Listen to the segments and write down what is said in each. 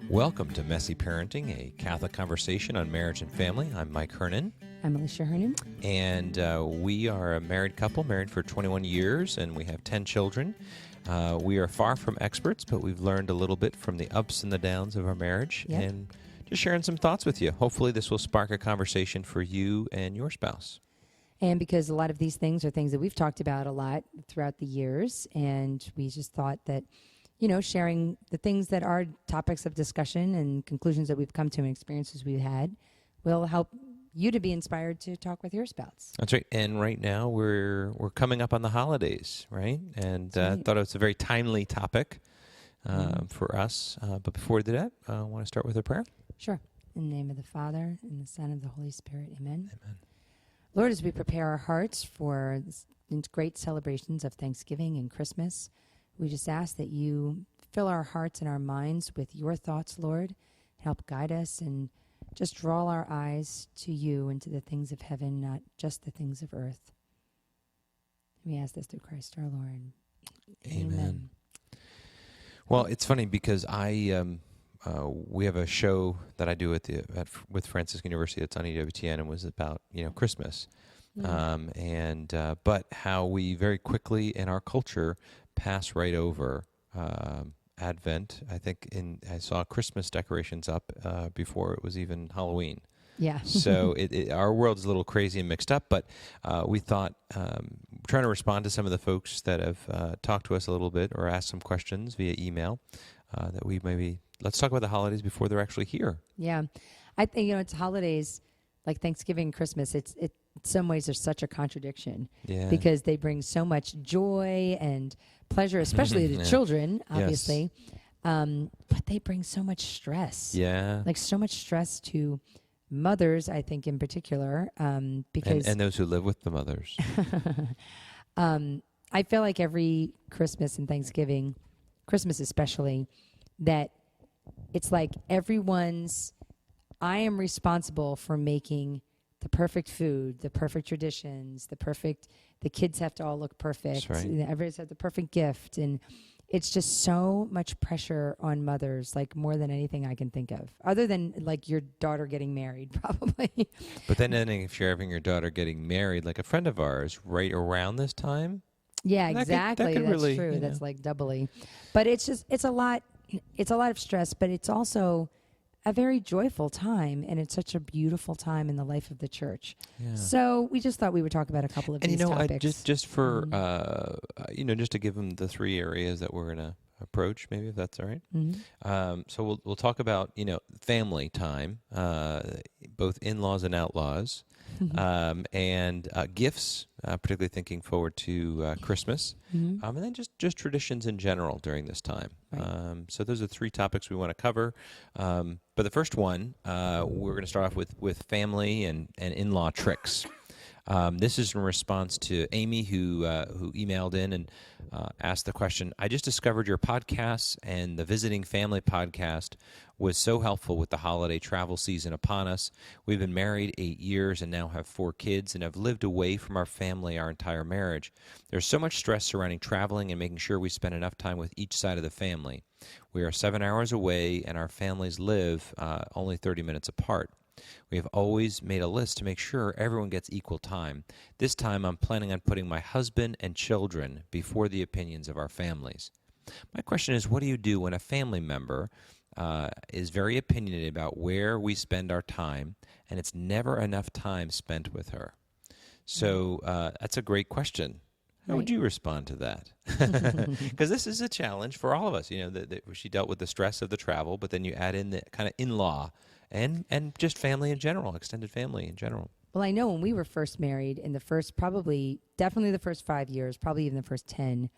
Welcome to Messy Parenting, a Catholic conversation on marriage and family. I'm Mike Hernon. I'm Alicia Hernon. And we are a married couple, married for 21 years, and we have 10 children. We are far from experts, but we've learned a little bit from the ups and the downs of our marriage, and just sharing some thoughts with you. Hopefully this will spark a conversation for you and your spouse. And because a lot of these things are things that we've talked about a lot throughout the years, and we just thought that, you know, sharing the things that are topics of discussion and conclusions that we've come to and experiences we've had will help you to be inspired to talk with your spouse. That's right. And right now we're coming up on the holidays, right? And I thought it was a very timely topic for us. But before we do that, I want to start with a prayer. Sure. In the name of the Father, and the Son, and the Holy Spirit. Amen. Amen. Lord, as we prepare our hearts for these great celebrations of Thanksgiving and Christmas, we just ask that you fill our hearts and our minds with your thoughts, Lord. Help guide us and just draw our eyes to you and to the things of heaven, not just the things of earth. We ask this through Christ our Lord. Amen. Well, it's funny because we have a show that I do with Franciscan University that's on EWTN, and was about Christmas, but how we very quickly in our culture pass right over Advent. I think I saw Christmas decorations up before it was even Halloween. Yeah. So our world's a little crazy and mixed up, but we thought trying to respond to some of the folks that have talked to us a little bit or asked some questions via email that we maybe let's talk about the holidays before they're actually here. Yeah. I think, it's holidays like Thanksgiving and Christmas. It in some ways there's such a contradiction because they bring so much joy and pleasure, especially to children, obviously. Yes. But they bring so much stress. Yeah. Like so much stress to mothers, I think, in particular. Because and those who live with the mothers. I feel like every Christmas and Thanksgiving, Christmas especially, that it's like I am responsible for making the perfect food, the perfect traditions, the kids have to all look perfect. That's right. Everybody's have the perfect gift. And it's just so much pressure on mothers, like more than anything I can think of, other than like your daughter getting married, probably. But then if you're having your daughter getting married, like a friend of ours, right around this time. Yeah, exactly. That's really, true. That's like doubly. But it's a lot of stress, but it's also a very joyful time, and it's such a beautiful time in the life of the church. Yeah. So we just thought we would talk about a couple of these topics. Just for just to give them the three areas that we're going to approach, maybe, if that's all right. Mm-hmm. So we'll talk about family time, both in-laws and outlaws, and gifts, particularly thinking forward to Christmas, and then just traditions in general during this time. Right. So those are three topics we want to cover. But the first one, we're going to start off with family and in-law tricks. This is in response to Amy, who emailed in and asked the question, I just discovered your podcasts, and the Visiting Family podcast was so helpful with the holiday travel season upon us. We've been married 8 years and now have 4 kids and have lived away from our family our entire marriage. There's so much stress surrounding traveling and making sure we spend enough time with each side of the family. We are 7 hours away, and our families live only 30 minutes apart. We have always made a list to make sure everyone gets equal time. This time, I'm planning on putting my husband and children before the opinions of our families. My question is, what do you do when a family member is very opinionated about where we spend our time, and it's never enough time spent with her? So that's a great question. How would you respond to that? Because this is a challenge for all of us. She dealt with the stress of the travel, but then you add in the kind of in-law and just family in general, extended family in general. Well, I know when we were first married, in the first, definitely the first 5 years, probably even the first 10,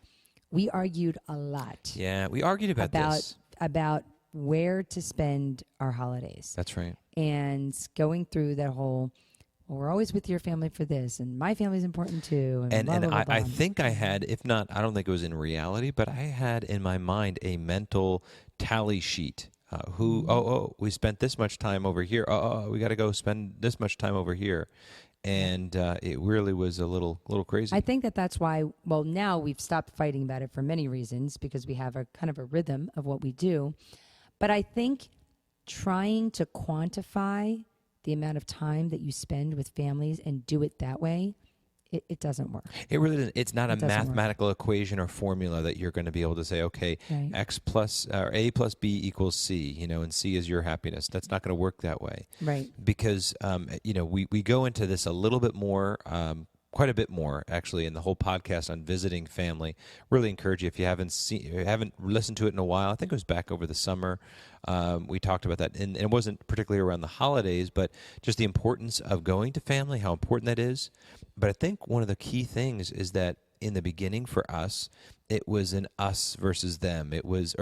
we argued a lot. Yeah, we argued about this. About where to spend our holidays. That's right. And going through that whole, we're always with your family for this, and my family's important too. And blah, blah, blah, blah. I think I had, if not, I don't think it was in reality, but I had in my mind a mental tally sheet. We spent this much time over here. We got to go spend this much time over here. And it really was a little crazy. I think that's why, well, now we've stopped fighting about it for many reasons, because we have a kind of a rhythm of what we do. But I think trying to quantify the amount of time that you spend with families and do it that way, it doesn't work. It really doesn't. It's not a doesn't mathematical equation or formula that you're going to be able to say, okay, Right. X plus or A plus B equals C, and C is your happiness. That's not going to work that way. Right. Because, we go into this a little bit more, quite a bit more actually in the whole podcast on visiting family. Really encourage you, if you haven't listened to it in a while. I think it was back over the summer. We talked about that, and it wasn't particularly around the holidays, but just the importance of going to family, how important that is. But I think one of the key things is that in the beginning for us, it was an us versus them. It was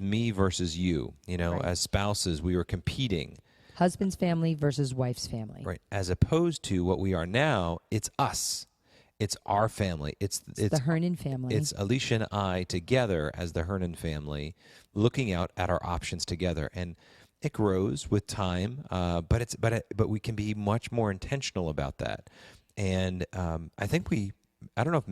me versus you. Right. As spouses, we were competing. Husband's family versus wife's family. Right. As opposed to what we are now, it's us. It's our family. It's the Hernon family. It's Alicia and I together as the Hernon family, looking out at our options together. And it grows with time, but we can be much more intentional about that. And I think I don't know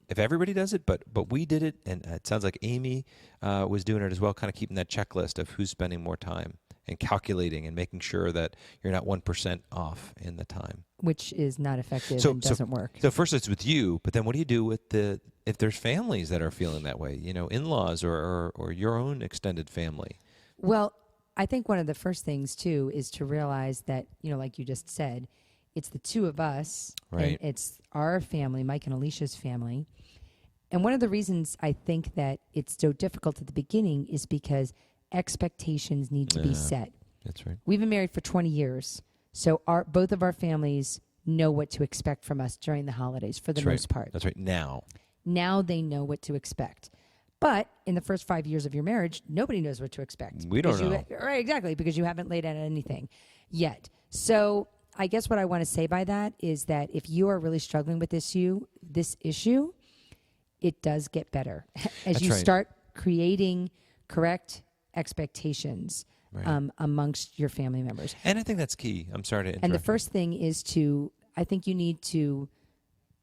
if everybody does it, but we did it, and it sounds like Amy was doing it as well, kind of keeping that checklist of who's spending more time and calculating and making sure that you're not 1% off in the time. Which is not effective and doesn't work. So first it's with you, but then what do you do with if there's families that are feeling that way, in-laws or your own extended family? Well, I think one of the first things, too, is to realize that, like you just said, it's the two of us, right? And it's our family, Mike and Alicia's family. And one of the reasons I think that it's so difficult at the beginning is because expectations need to be set. That's right. We've been married for 20 years, so both of our families know what to expect from us during the holidays for the most part. That's right. Now they know what to expect. But in the first 5 years of your marriage, nobody knows what to expect. We don't know. Right, exactly, because you haven't laid out anything yet. So I guess what I want to say by that is that if you are really struggling with this issue, it does get better as you start creating correct expectations amongst your family members. And I think that's key. I'm sorry to interrupt. And the first thing is the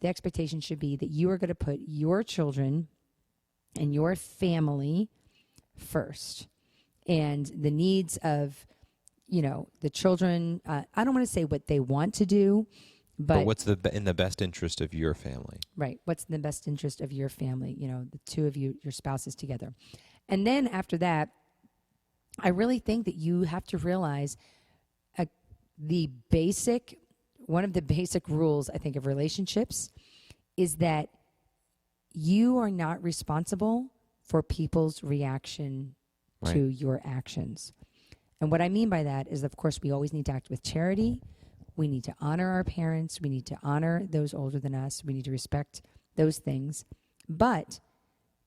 expectation should be that you are going to put your children and your family first, and the needs of the children. I don't want to say what they want to do, but what's in the best interest of your family. Right. What's in the best interest of your family, the two of you, your spouses together. And then after that, I really think that you have to realize one of the basic rules, I think, of relationships is that you are not responsible for people's reaction to your actions. And what I mean by that is, of course, we always need to act with charity. We need to honor our parents. We need to honor those older than us. We need to respect those things. But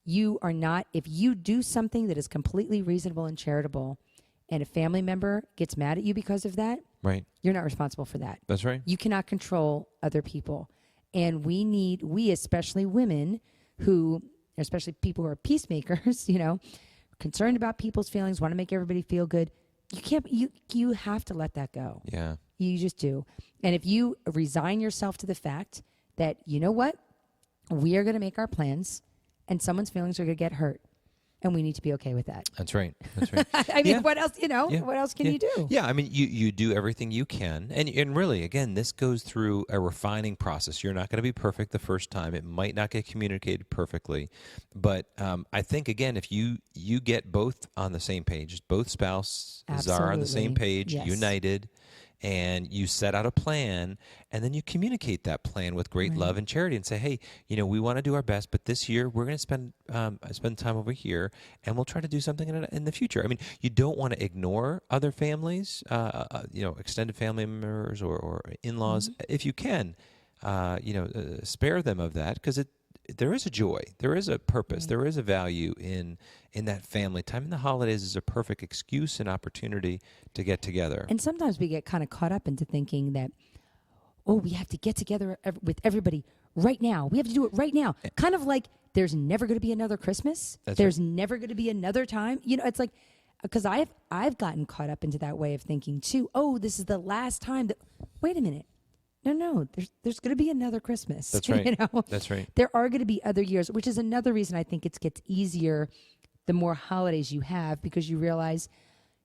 you are not, if you do something that is completely reasonable and charitable and a family member gets mad at you because of that, you're not responsible for that. That's right. You cannot control other people. And we especially women especially people who are peacemakers, concerned about people's feelings, want to make everybody feel good. You have to let that go. Yeah. You just do. And if you resign yourself to the fact that, you know what, we are going to make our plans and someone's feelings are going to get hurt, and we need to be okay with that. That's right. That's right. I mean, what else, what else can you do? Yeah, I mean, you do everything you can. And really, again, this goes through a refining process. You're not going to be perfect the first time. It might not get communicated perfectly. But I think, again, if you get both on the same page, both spouses are on the same page, united, and you set out a plan, and then you communicate that plan with great love and charity and say, hey, we want to do our best, but this year we're going to spend time over here, and we'll try to do something in the future. I mean, you don't want to ignore other families, extended family members or in-laws. If you can, spare them of that, because there is a joy, there is a purpose, there is a value in that family time. And the holidays is a perfect excuse and opportunity to get together. And sometimes we get kind of caught up into thinking that, we have to get together with everybody right now. We have to do it right now. Kind of like there's never going to be another Christmas. There's never going to be another time. It's like, because I've gotten caught up into that way of thinking too. This is the last time that. Wait a minute. No. There's going to be another Christmas. That's right. That's right. There are going to be other years, which is another reason I think it gets easier the more holidays you have, because you realize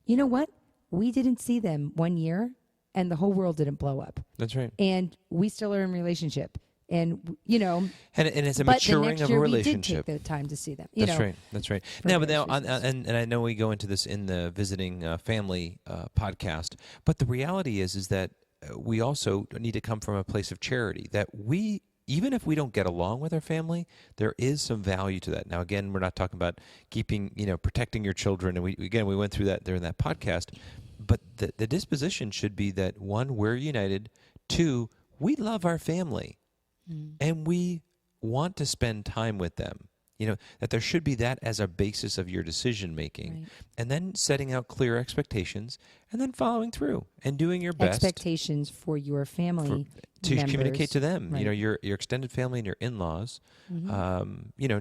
you know what? We didn't see them 1 year and the whole world didn't blow up. That's right. And we still are in relationship. And, you know. And it's a but maturing the next of a year relationship. We did take the time to see them. That's right. That's right. Now, but now, reasons. and I know we go into this in the Visiting Family podcast, but the reality is that we also need to come from a place of charity, that we, even if we don't get along with our family, there is some value to that. Now, again, we're not talking about keeping, protecting your children. And we went through that there in that podcast. But the disposition should be that, one, we're united. Two, we love our family. And we want to spend time with them. That there should be that as a basis of your decision making. Right. And then setting out clear expectations and then following through and doing your best. Expectations for your family to members. Communicate to them, right. Your extended family and your in-laws,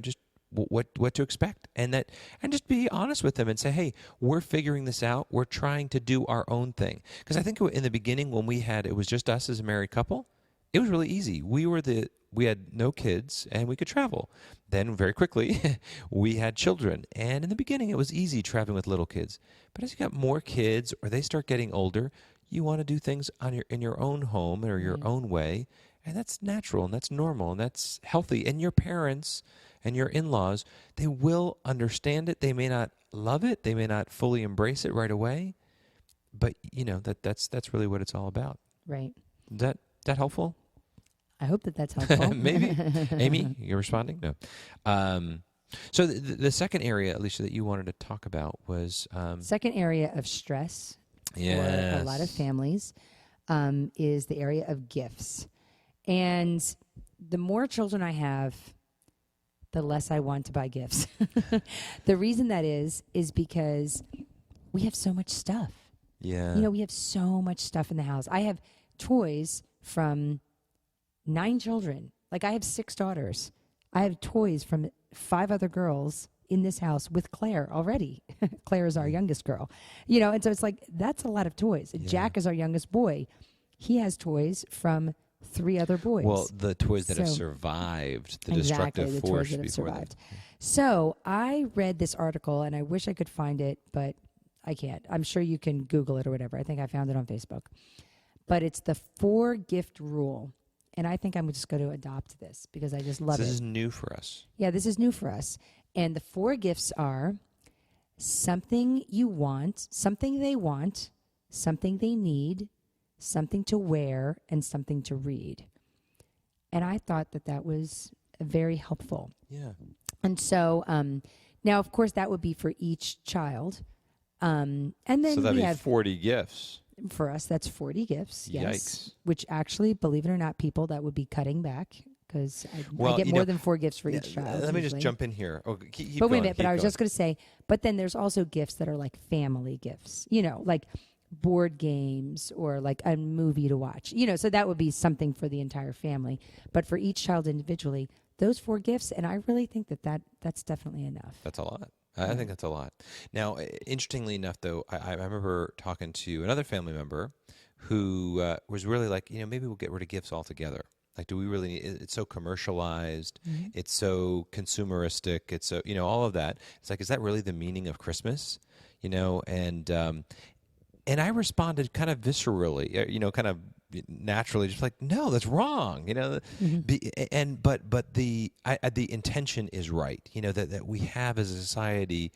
just what to expect. And just be honest with them and say, hey, we're figuring this out. We're trying to do our own thing. Because I think in the beginning when it was just us as a married couple, it was really easy. We had no kids and we could travel. Then very quickly we had children. And in the beginning it was easy traveling with little kids. But as you got more kids or they start getting older, you want to do things in your own home or your own way. And that's natural and that's normal and that's healthy. And your parents and your in-laws, they will understand it. They may not love it. They may not fully embrace it right away. But that's really what it's all about. Right. Is that helpful? I hope that's helpful. Maybe. Amy, you're responding? No. So the second area, Alicia, that you wanted to talk about was... second area of stress for a lot of families is the area of gifts. And the more children I have, the less I want to buy gifts. The reason that is because we have so much stuff. Yeah. We have so much stuff in the house. I have toys from 9 children. Like, I have 6 daughters. I have toys from 5 other girls in this house with Claire already. Claire is our youngest girl. And so it's like, that's a lot of toys. Yeah. Jack is our youngest boy. He has toys from 3 other boys. Well, the toys that have survived the destructive force before that. So I read this article, and I wish I could find it, but I can't. I'm sure you can Google it or whatever. I think I found it on Facebook. But it's the 4-gift rule. And I think I'm just going to adopt this because I just love it. This is new for us. Yeah, this is new for us. And the 4 gifts are something you want, something they want, something they need, something to wear, and something to read. And I thought that was very helpful. Yeah. And so now, of course, that would be for each child. And then so that'd be 40 gifts. For us, that's 40 gifts, yes. Yikes. Which actually, believe it or not, people, that would be cutting back because I get more than 4 gifts for each child. Let me just jump in here. Oh, keep but wait going, a minute, but I was just going to say, but then there's also gifts that are like family gifts, like board games or like a movie to watch, so that would be something for the entire family. But for each child individually, those 4 gifts, and I really think that's definitely enough. That's a lot. I think that's a lot. Now, interestingly enough, though, I remember talking to another family member who was really like, maybe we'll get rid of gifts altogether. Like, do we really need it's so commercialized. Mm-hmm. It's so consumeristic. It's so, all of that. It's like, is that really the meaning of Christmas? And I responded kind of viscerally, kind of naturally, just like, no, that's wrong, Mm-hmm. But the intention is right, that we have as a society,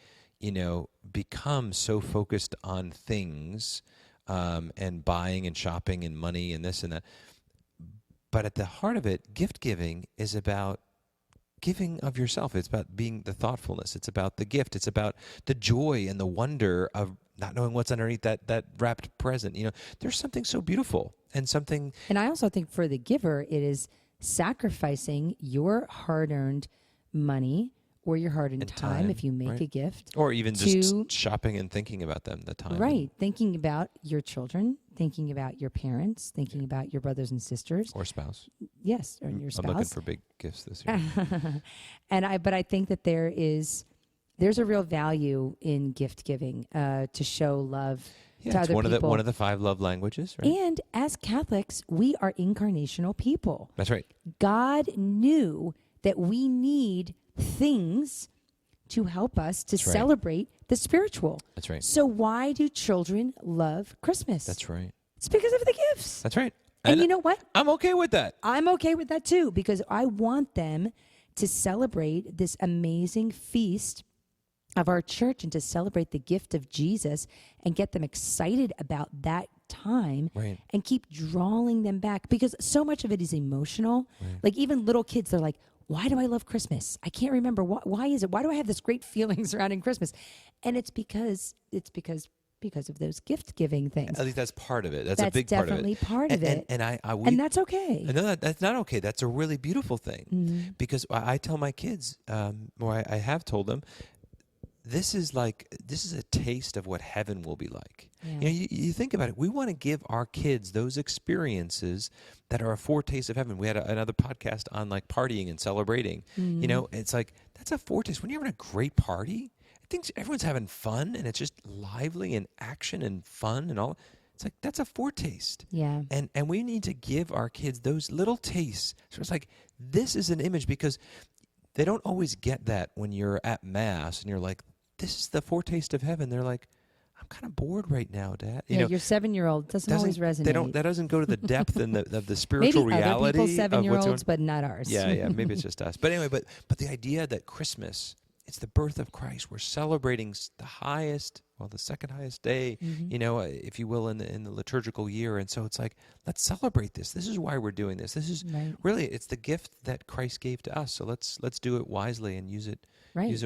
become so focused on things, and buying and shopping and money and this and that. But at the heart of it, gift giving is about giving of yourself. It's about being the thoughtfulness. It's about the gift. It's about the joy and the wonder of not knowing what's underneath that wrapped present. There's something so beautiful and something. And I also think for the giver, it is sacrificing your hard-earned money or your hard-earned time if you make right. a gift. Or even just shopping and thinking about them, the time. Right. Thinking about your children, thinking about your parents, thinking about your brothers and sisters. Or spouse. Yes, or your spouse. I'm looking for big gifts this year. But I think that there's a real value in gift giving to show love to other people. It's one of the 5 love languages, right? And as Catholics, we are incarnational people. That's right. God knew that we need things to help us to That's right. celebrate the spiritual. That's right. So why do children love Christmas? That's right. It's because of the gifts. That's right. And you know what? I'm okay with that. I'm okay with that too, because I want them to celebrate this amazing feast of our church and to celebrate the gift of Jesus and get them excited about that time Right. and keep drawing them back, because so much of it is emotional. Right. Like even little kids, they're like, why do I love Christmas? I can't remember. Why is it? Why do I have this great feeling surrounding Christmas? And it's because of those gift giving things. At least that's part of it. That's a big part of it. Definitely part of it. And that's okay. No, that's not okay. That's a really beautiful thing, Mm-hmm. because I tell my kids, or I have told them, this is a taste of what heaven will be like. Yeah. You know, you think about it. We want to give our kids those experiences that are a foretaste of heaven. We had another podcast on like partying and celebrating. Mm-hmm. You know, it's like that's a foretaste. When you're having a great party, I think everyone's having fun and it's just lively and action and fun and all. It's like that's a foretaste. Yeah. And we need to give our kids those little tastes. So it's like this is an image, because they don't always get that when you're at Mass and you're like, this is the foretaste of heaven. They're like, I'm kind of bored right now, Dad. You know, your 7-year-old doesn't always resonate. That doesn't go to the depth and of the spiritual maybe reality. Maybe other people's of what's 7-year-olds, but not ours. Yeah, maybe it's just us. But anyway, but the idea that Christmas, it's the birth of Christ. We're celebrating the second highest day, Mm-hmm. you know, if you will, in the liturgical year. And so it's like, let's celebrate this. This is why we're doing this. This is Right. really, it's the gift that Christ gave to us. So let's do it wisely and use it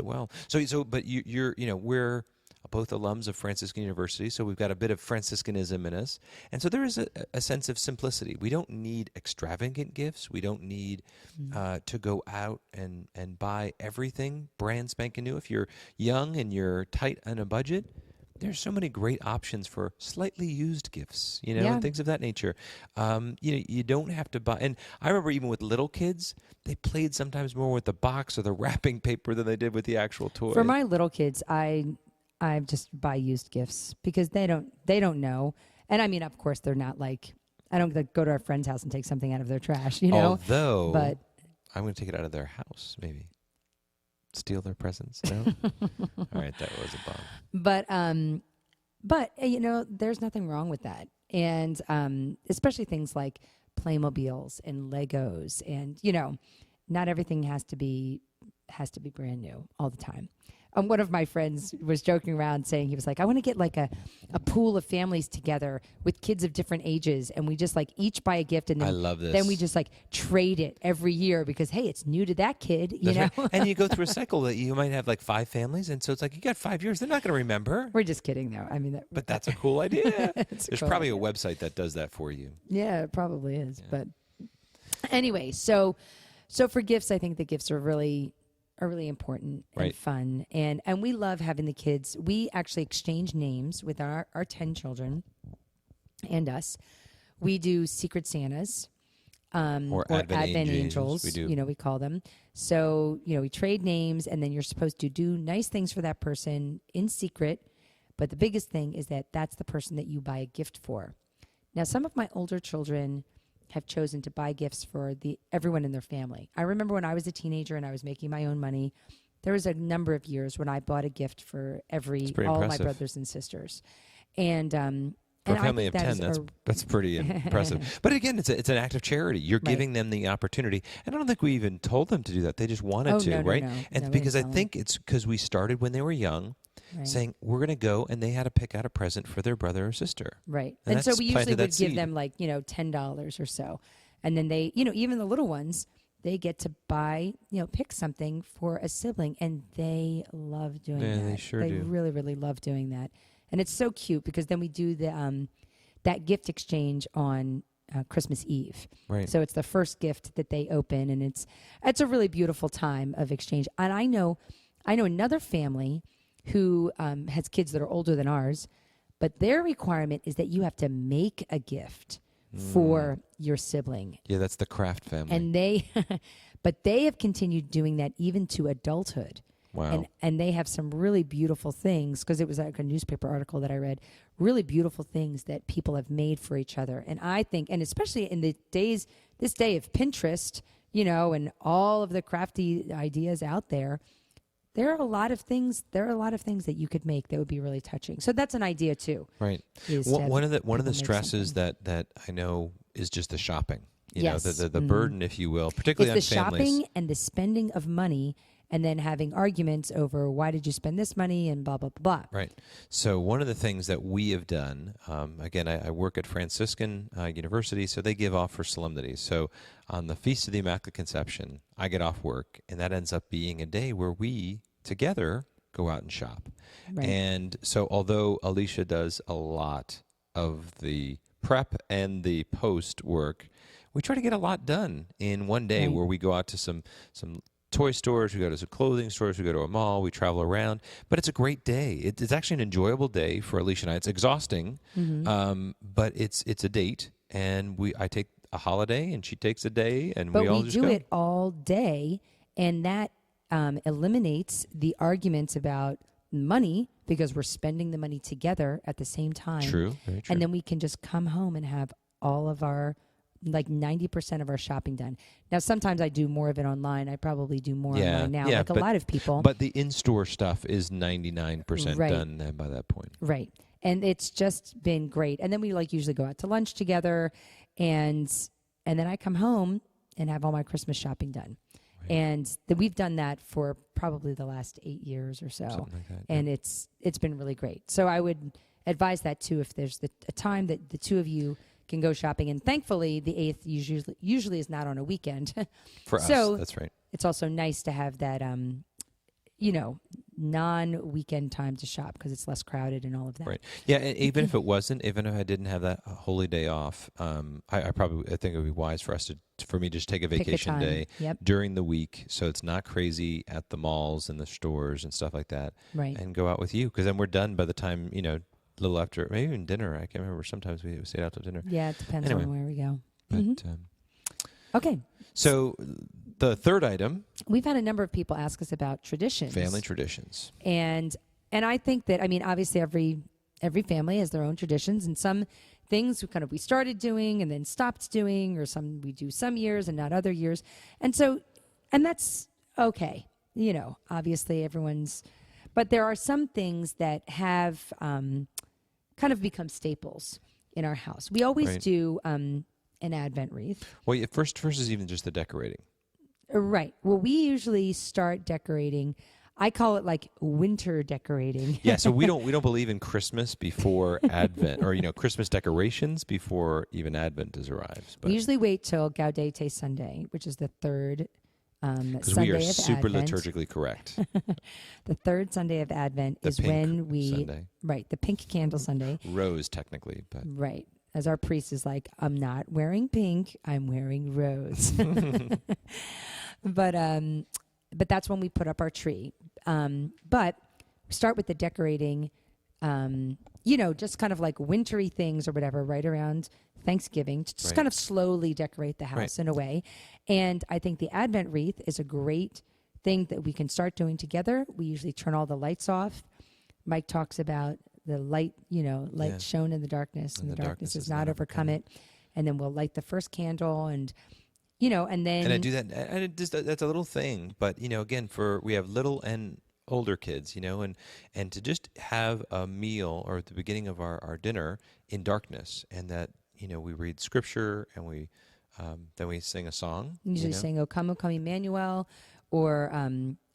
well. But we're both alums of Franciscan University, so we've got a bit of Franciscanism in us. And so there is a sense of simplicity. We don't need extravagant gifts. We don't need to go out and buy everything brand spanking new. If you're young and you're tight on a budget, there's so many great options for slightly used gifts, and things of that nature. You don't have to buy. And I remember even with little kids, they played sometimes more with the box or the wrapping paper than they did with the actual toy. For my little kids, I just buy used gifts because they don't know. And I mean, of course, they're not like, I don't go to our friend's house and take something out of their trash, Although, but I'm going to take it out of their house, maybe. Steal their presents? No? All right, that was a bomb. But there's nothing wrong with that. And especially things like Playmobiles and Legos, and not everything has to be brand new all the time. One of my friends was joking around saying, he was like, I want to get like a pool of families together with kids of different ages, and we just like each buy a gift, and then, I love this. Then we just like trade it every year because, hey, it's new to that kid, you know? Right. And you go through a cycle that you might have like 5 families, and so it's like you got 5 years. They're not going to remember. We're just kidding, though. I mean, but that's a cool idea. There's cool probably idea. a website that does that for you. Yeah, it probably is. Yeah. But anyway, so for gifts, I think the gifts are really important and right. fun. And we love having the kids. We actually exchange names with our 10 children and us. We do Secret Santas or Advent Angels. We do. We call them. So, we trade names, and then you're supposed to do nice things for that person in secret. But the biggest thing is that that's the person that you buy a gift for. Now, some of my older children have chosen to buy gifts for everyone in their family. I remember when I was a teenager and I was making my own money, there was a number of years when I bought a gift for all of my brothers and sisters. And for a family of 10, that's pretty impressive. But again, it's an act of charity. You're giving them the opportunity. And I don't think we even told them to do that. They just wanted to, right? And because I think it's because we started when they were young, saying we're going to go, and they had to pick out a present for their brother or sister. Right. And so we usually would give them like, $10 or so. And then they, even the little ones, they get to buy, pick something for a sibling, and they love doing that. Yeah, they sure do. They really, really love doing that. And it's so cute because then we do that gift exchange on Christmas Eve. Right. So it's the first gift that they open, and it's a really beautiful time of exchange. And I know another family who has kids that are older than ours, but their requirement is that you have to make a gift for your sibling. Yeah, that's the Kraft family. And but they have continued doing that even to adulthood. Wow. And they have some really beautiful things, because it was like a newspaper article that I read, really beautiful things that people have made for each other. And I think, and especially in this day of Pinterest, and all of the crafty ideas out there, there are a lot of things that you could make that would be really touching. So that's an idea too. Right. One of the stresses that I know is just the shopping. You know, the burden, if you will, particularly it's on the families. Shopping and the spending of money, and then having arguments over why did you spend this money and blah, blah, blah. Right. So one of the things that we have done, again, I work at Franciscan University, so they give off for solemnities. So on the Feast of the Immaculate Conception, I get off work, and that ends up being a day where we together go out and shop. Right. And so although Alicia does a lot of the prep and the post work, we try to get a lot done in one day, where we go out to some toy stores, we go to some clothing stores, we go to a mall, we travel around. But it's a great day. It's actually an enjoyable day for Alicia and I. It's exhausting, but it's a date, and I take a holiday, and she takes a day, and we all just go. But we do it all day, and that eliminates the arguments about money, because we're spending the money together at the same time. True, very true. And then we can just come home and have all of our, like 90% of our shopping done. Now, sometimes I do more of it online. I probably do more online now, like a lot of people. But the in-store stuff is 99% done then by that point. Right. And it's just been great. And then we usually go out to lunch together, and then I come home and have all my Christmas shopping done. Right. And we've done that for probably the last 8 years or so. Something like that. And it's been really great. So I would advise that too, if there's a time that the two of you can go shopping. And thankfully, the 8th usually is not on a weekend. For us, that's right. It's also nice to have that, non-weekend time to shop, because it's less crowded and all of that. Right. Yeah, and even if I didn't have that holy day off, I think it would be wise for me to just take a vacation day during the week, so it's not crazy at the malls and the stores and stuff like that. Right. And go out with you, because then we're done by the time, a little after, maybe even dinner. I can't remember. Sometimes we stayed out to dinner. Yeah, it depends on where we go. But, okay. So the third item. We've had a number of people ask us about traditions. Family traditions. And I think that, obviously every family has their own traditions, and some things we started doing and then stopped doing, or some we do some years and not other years. And that's okay. Obviously but there are some things that have kind of become staples in our house. We always do an Advent wreath. Well, first is even just the decorating. Right. Well, we usually start decorating. I call it winter decorating. Yeah, so we don't believe in Christmas before Advent, or Christmas decorations before even Advent has arrived. We usually wait till Gaudete Sunday, which is the third Sunday of Advent. Because we are super liturgically correct. The third Sunday of Advent is when Sunday. Right, the pink candle Sunday. Rose, technically, but right. As our priest is like, I'm not wearing pink, I'm wearing rose. But that's when we put up our tree. But we start with the decorating, just kind of like wintry things or whatever, right around Thanksgiving, to just kind of slowly decorate the house in a way. And I think the Advent wreath is a great thing that we can start doing together. We usually turn all the lights off. Mike talks about the light, light shone in the darkness, and the darkness does not overcome it. And then we'll light the first candle, and then... And I do that, and that's a little thing, but, again, we have little and older kids, and to just have a meal, or at the beginning of our dinner, in darkness, and that, we read scripture, and then we sing a song. Usually sing O Come, Emmanuel, or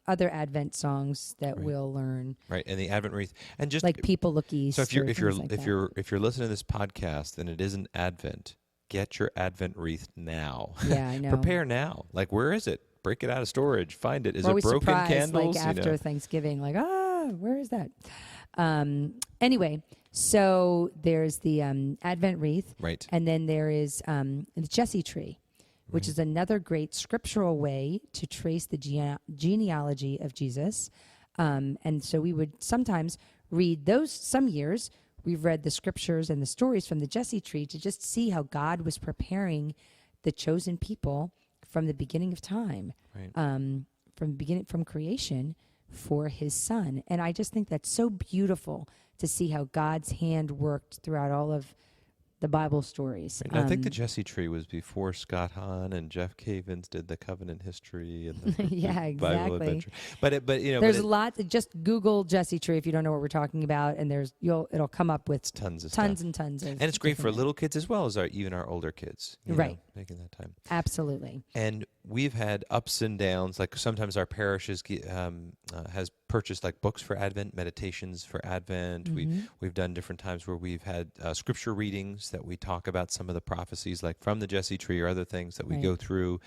other Advent songs that we'll learn. Right, and the Advent wreath, and just like People Look East. So if you're listening to this podcast, then it isn't Advent. Get your Advent wreath now. Yeah, I know. Prepare now. Where is it? Break it out of storage. Find it. Is We're it broken surprised, candles? After Thanksgiving, where is that? Anyway, so there's the Advent wreath. Right. And then there is the Jesse tree, which is another great scriptural way to trace the genealogy of Jesus. And so we would sometimes read those. Some years we've read the scriptures and the stories from the Jesse tree to just see how God was preparing the chosen people from the beginning of time, from creation, for his son. And I just think that's so beautiful to see how God's hand worked throughout all of the Bible stories. Right. I think the Jesse tree was before Scott Hahn and Jeff Cavins did the Covenant history and the, yeah, the Bible exactly. adventure. But you know, there's a lot. Just Google Jesse tree if you don't know what we're talking about, and it'll come up with tons of tons stuff. and tons of. And it's great for different- little kids as well as even our older kids. Right. Making that time. Absolutely. And we've had ups and downs. Like sometimes our parish has purchased like books for Advent, meditations for Advent. We've done different times where we've had scripture readings that we talk about some of the prophecies, like from the Jesse tree or other things that we go through.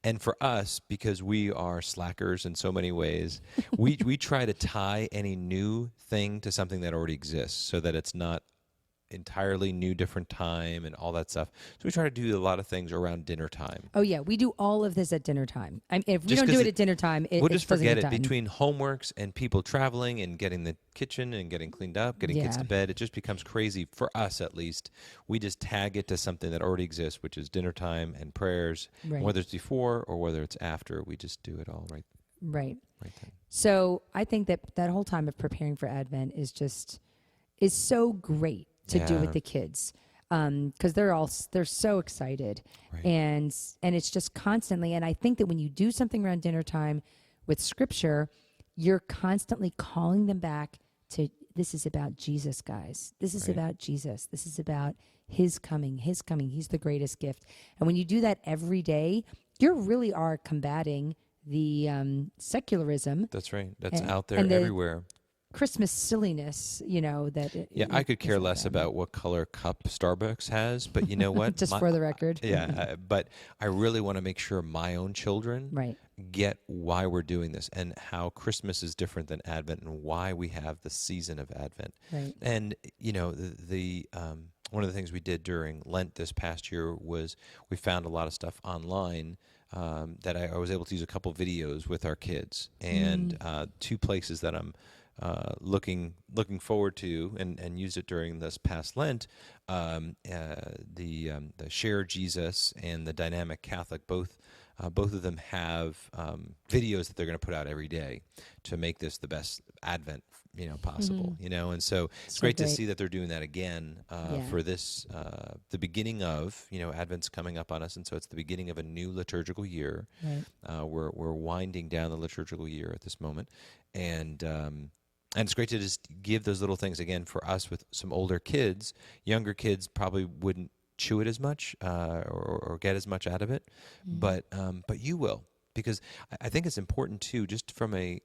And for us, because we are slackers in so many ways, we try to tie any new thing to something that already exists, so that it's not entirely new, different time and all that stuff. So we try to do a lot of things around dinner time. Oh yeah, we do all of this at dinner time. If we Just don't do 'cause it at dinner time, we'll it just doesn't forget get it done. between homeworks and people traveling and getting the kitchen and getting cleaned up, getting kids Yeah. to bed. It just becomes crazy for us, at least. We just tag it to something that already exists, which is dinner time and prayers. Right. Whether it's before or whether it's after, we just do it all right Right. then. So I think that whole time of preparing for Advent is so great to do Yeah. with the kids, because they're so excited, Right. and it's just constantly. And I think that when you do something around dinner time with Scripture, you're constantly calling them back to, this is about Jesus, guys. This is Right. about Jesus. This is about His coming. His coming. He's the greatest gift. And when you do that every day, you really are combating the secularism, That's right. That's And- out there and the- everywhere. Christmas silliness, Yeah, I could care less about what color cup Starbucks has, but you know what? Just for the record. Yeah, but I really want to make sure my own children Right. get why we're doing this and how Christmas is different than Advent and why we have the season of Advent. Right. And you know, the one of the things we did during Lent this past year was we found a lot of stuff online that I was able to use a couple videos with our kids, and two places that I'm looking forward to and used it during this past Lent. The Share Jesus and the Dynamic Catholic, both of them have videos that they're going to put out every day to make this the best Advent possible. And so it's great to see that they're doing that again for this the beginning of Advent's coming up on us, and so it's the beginning of a new liturgical year. Right. We're winding down the liturgical year at this moment, and it's great to just give those little things again for us with some older kids. Younger kids probably wouldn't chew it as much or get as much out of it, but you will, because I think it's important too, just from a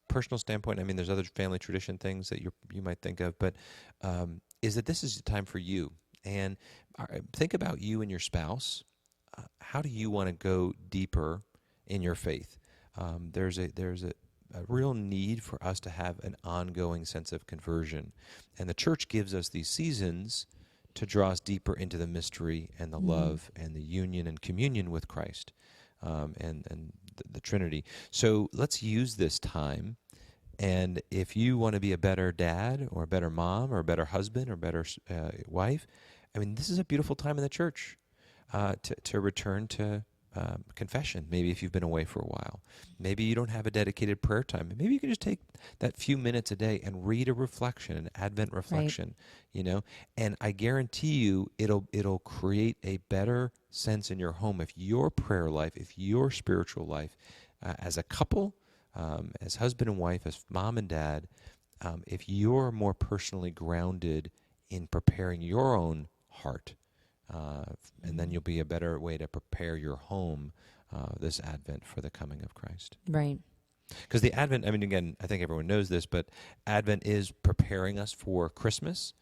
personal standpoint. I mean, there's other family tradition things that you might think of, but is that this is a time for you, and think about you and your spouse. How do you want to go deeper in your faith? There's a real need for us to have an ongoing sense of conversion. And the church gives us these seasons to draw us deeper into the mystery and the love and the union and communion with Christ and the Trinity. So let's use this time. And if you want to be a better dad or a better mom or a better husband or better wife, I mean, this is a beautiful time in the church to return to confession. Maybe if you've been away for a while, maybe you don't have a dedicated prayer time. Maybe you can just take that few minutes a day and read a reflection, an Advent reflection, and I guarantee you it'll create a better sense in your home if your prayer life, if your spiritual life, as a couple, as husband and wife, as mom and dad, if you're more personally grounded in preparing your own heart, and then you'll be a better way to prepare your home this Advent for the coming of Christ. Right. Because the Advent, I mean, again, I think everyone knows this, but Advent is preparing us for Christmas.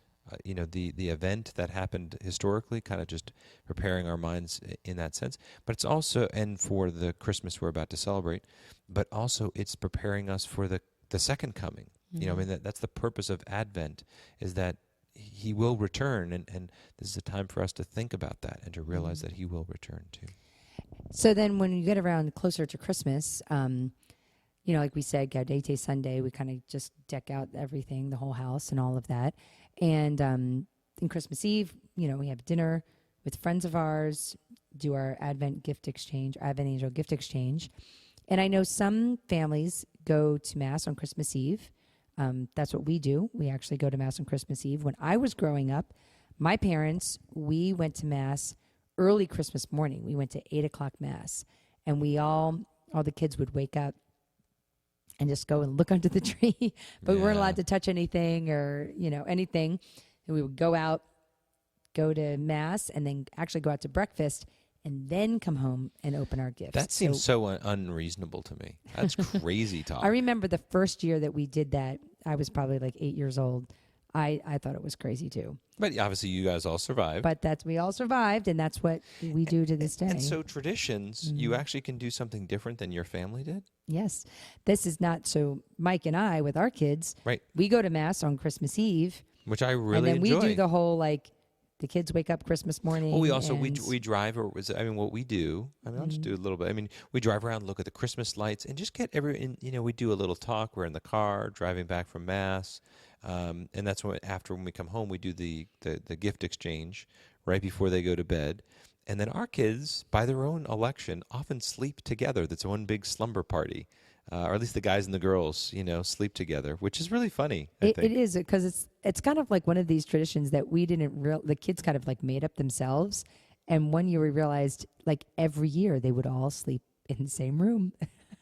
The event that happened historically, kind of just preparing our minds in that sense. But it's also, and for the Christmas we're about to celebrate, but also it's preparing us for the second coming. I mean, that's the purpose of Advent, is that He will return, and this is a time for us to think about that and to realize that He will return too. So then when you get around closer to Christmas, like we said, Gaudete Sunday, we kind of just deck out everything, the whole house and all of that. And in Christmas Eve, we have dinner with friends of ours, do our Advent gift exchange, Advent Angel gift exchange. And I know some families go to Mass on Christmas Eve. That's what we do. We actually go to Mass on Christmas Eve. When I was growing up, My parents, we went to Mass early Christmas morning. We went to 8 o'clock Mass, and all the kids would wake up and just go and look under the tree, but we weren't allowed to touch anything or, anything. And we would go out, go to Mass, and then actually go out to breakfast, and then come home and open our gifts. That seems so unreasonable to me. That's crazy talk. I remember the first year that we did that, I was probably like 8 years old. I thought it was crazy too. But obviously you guys all survived. But we all survived, and that's what we do to this day. And so traditions, you actually can do something different than your family did? Yes. This is not, so Mike and I, with our kids, right. We go to Mass on Christmas Eve. Which I really enjoy. And then we do the whole, the kids wake up Christmas morning. Well, we also, we drive, what we do, I'll just do a little bit. We drive around, look at the Christmas lights, and just get we do a little talk. We're in the car, driving back from Mass. And that's when we come home, we do the gift exchange right before they go to bed. And then our kids, by their own election, often sleep together. That's one big slumber party. Or at least the guys and the girls, sleep together, which is really funny. I think. It is, because it's kind of like one of these traditions that we the kids kind of made up themselves. And one year we realized every year they would all sleep in the same room.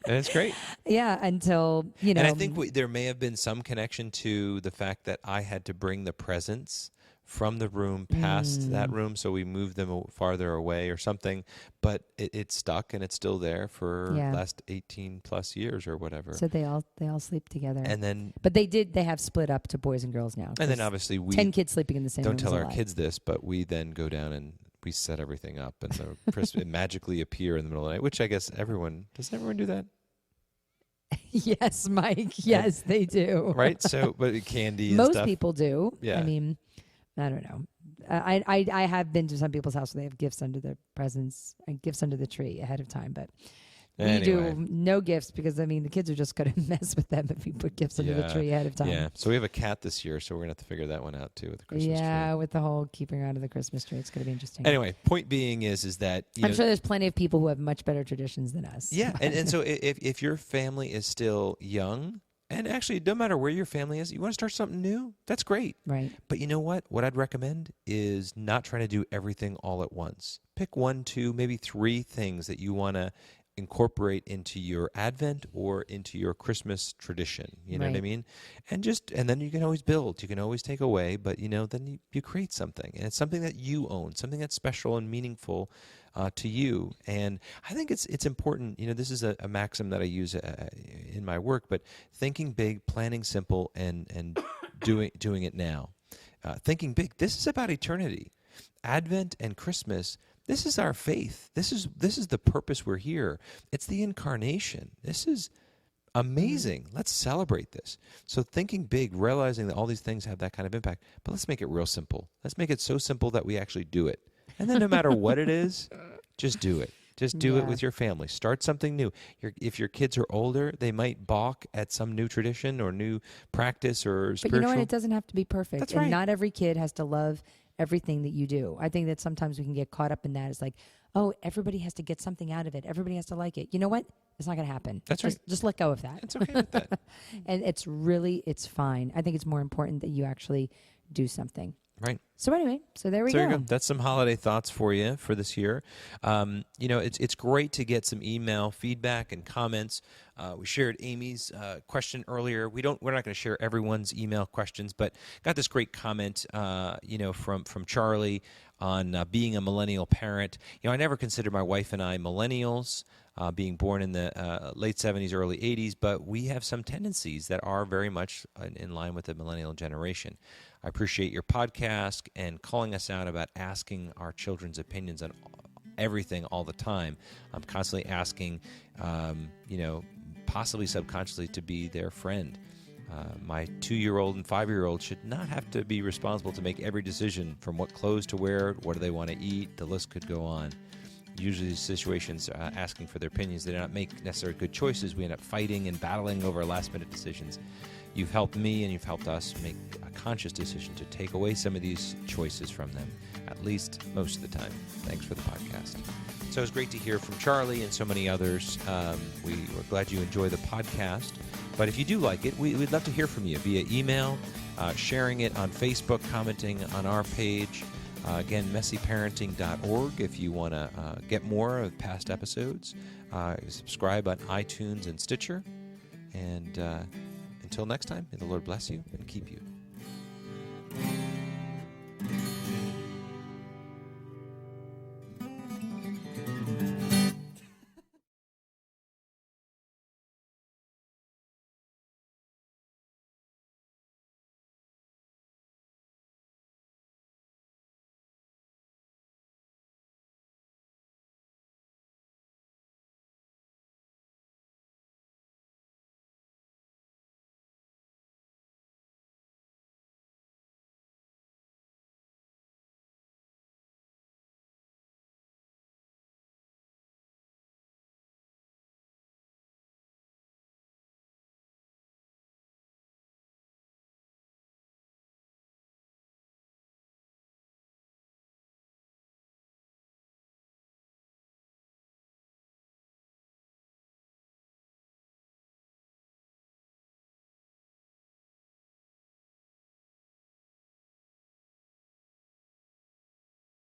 And it's great. Yeah, until, And I think there may have been some connection to the fact that I had to bring the presents from the room past that room, so we moved them farther away or something. But it stuck, and it's still there for last 18 plus years or whatever. So they all sleep together. And then, but they have split up to boys and girls now. And then obviously 10 kids sleeping in the same room. Don't tell our kids this, but we then go down and we set everything up, and the Christmas magically appear in the middle of the night. Which I guess does everyone do that? Yes, Mike. Yes, they do. Right. So, but candy and most stuff. people do. Yeah. I don't know. I have been to some people's house where they have gifts under the presents and gifts under the tree ahead of time, but we do no gifts because the kids are just going to mess with them if we put gifts under the tree ahead of time. Yeah. So we have a cat this year, so we're going to have to figure that one out too with the Christmas tree. Yeah, with the whole keeping her out of the Christmas tree, it's going to be interesting. Anyway, point being is that I'm sure there's plenty of people who have much better traditions than us. Yeah, and so if your family is still young. And actually, no matter where your family is, you want to start something new? That's great. Right. But you know what? What I'd recommend is not trying to do everything all at once. Pick 1, 2, maybe 3 things that you want to incorporate into your Advent or into your Christmas tradition. You know what I mean? And then you can always build. You can always take away, but then you create something. And it's something that you own, something that's special and meaningful to you. And I think it's important. This is a maxim that I use in my work, but thinking big, planning simple, and doing it now. Thinking big. This is about eternity. Advent and Christmas. This is our faith. This is the purpose we're here. It's the incarnation. This is amazing. Let's celebrate this. So thinking big, realizing that all these things have that kind of impact, but let's make it real simple. Let's make it so simple that we actually do it. And then no matter what it is, just do it. Just do it with your family. Start something new. If your kids are older, they might balk at some new tradition or new practice or spiritual. But you know what? It doesn't have to be perfect. That's right. And not every kid has to love everything that you do. I think that sometimes we can get caught up in that. It's like, oh, everybody has to get something out of it. Everybody has to like it. You know what? It's not going to happen. That's right. Just let go of that. It's okay with that. And it's fine. I think it's more important that you actually do something. Right. So anyway, there we go. go. That's some holiday thoughts for you for this year. It's great to get some email feedback and comments. We shared Amy's question earlier. We're not going to share everyone's email questions, but got this great comment, from Charlie on being a millennial parent. I never considered my wife and I millennials, being born in the late 70s, early 80s, but we have some tendencies that are very much in line with the millennial generation. I appreciate your podcast and calling us out about asking our children's opinions on everything all the time. I'm constantly asking, possibly subconsciously, to be their friend. My 2-year-old and 5-year-old should not have to be responsible to make every decision, from what clothes to wear, what do they want to eat. The list could go on. usually these situations asking for their opinions, they do not make necessarily good choices. We end up fighting and battling over last-minute decisions. You've helped me and you've helped us make a conscious decision to take away some of these choices from them, at least most of the time. Thanks for the podcast. So it's great to hear from Charlie and so many others. We're glad you enjoy the podcast. But if you do like it, we'd love to hear from you via email, sharing it on Facebook, commenting on our page. Again, messyparenting.org if you want to get more of past episodes. Subscribe on iTunes and Stitcher. And until next time, may the Lord bless you and keep you.